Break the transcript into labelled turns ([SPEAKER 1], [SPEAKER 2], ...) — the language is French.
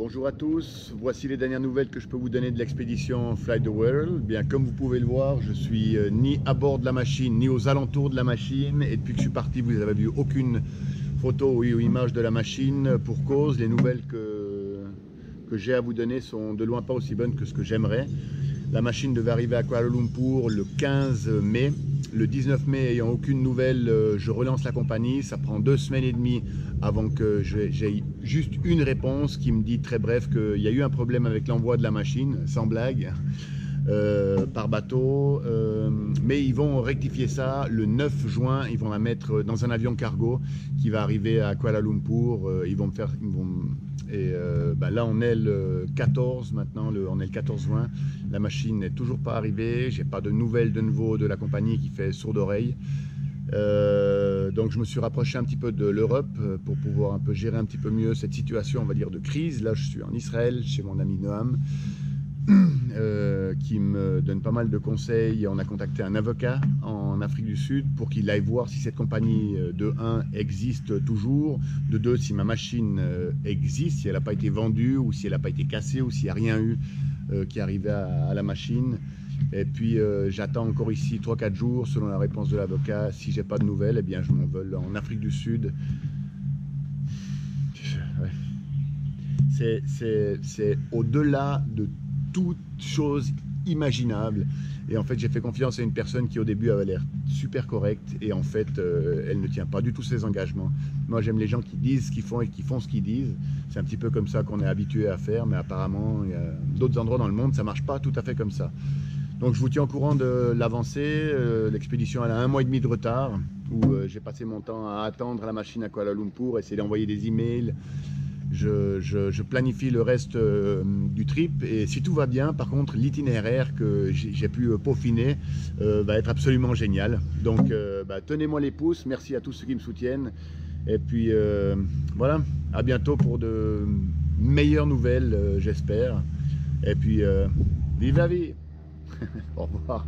[SPEAKER 1] Bonjour à tous, voici les dernières nouvelles que je peux vous donner de l'expédition Fly the World. Bien, comme vous pouvez le voir, je suis ni à bord de la machine, ni aux alentours de la machine. Et depuis que je suis parti, vous n'avez vu aucune photo ou image de la machine. Pour cause, les nouvelles que j'ai à vous donner sont de loin pas aussi bonnes que ce que j'aimerais. La machine devait arriver à Kuala Lumpur le 15 mai. Le 19 mai, ayant aucune nouvelle, je relance la compagnie. Ça prend 2 semaines et demie avant que j'ai juste une réponse qui me dit très bref qu'il y a eu un problème avec l'envoi de la machine, sans blague, par bateau. Mais ils vont rectifier ça le 9 juin. Ils vont la mettre dans un avion cargo qui va arriver à Kuala Lumpur. Là, on est le 14 maintenant, on est le 14 juin. La machine n'est toujours pas arrivée. J'ai pas de nouvelles de nouveau de la compagnie qui fait sourde oreille. Donc je me suis rapproché un petit peu de l'Europe pour pouvoir un peu gérer un petit peu mieux cette situation, on va dire, de crise. Là, je suis en Israël chez mon ami Noam, qui me donne pas mal de conseils. On a contacté un avocat en Afrique du Sud pour qu'il aille voir si cette compagnie de 1 existe toujours, de 2 si ma machine existe, si elle n'a pas été vendue ou si elle n'a pas été cassée ou s'il n'y a rien eu qui est arrivé à la machine. Et puis j'attends encore ici 3-4 jours selon la réponse de l'avocat. Si j'ai pas de nouvelles, eh bien je m'envole en Afrique du Sud. Ouais. C'est au-delà de toute chose imaginable. Et en fait, j'ai fait confiance à une personne qui au début avait l'air super correcte et en fait, elle ne tient pas du tout ses engagements. Moi, j'aime les gens qui disent ce qu'ils font et qui font ce qu'ils disent. C'est un petit peu comme ça qu'on est habitué à faire, mais apparemment, il y a d'autres endroits dans le monde, ça marche pas tout à fait comme ça. Donc, je vous tiens au courant de l'avancée. L'expédition, elle a 1 mois et demi de retard, où j'ai passé mon temps à attendre la machine à Kuala Lumpur, essayer d'envoyer des emails. Je planifie le reste du trip et si tout va bien, par contre, l'itinéraire que j'ai pu peaufiner va être absolument génial. Donc, tenez-moi les pouces. Merci à tous ceux qui me soutiennent. Et puis, voilà, à bientôt pour de meilleures nouvelles, j'espère. Et puis, vive la vie. Au revoir.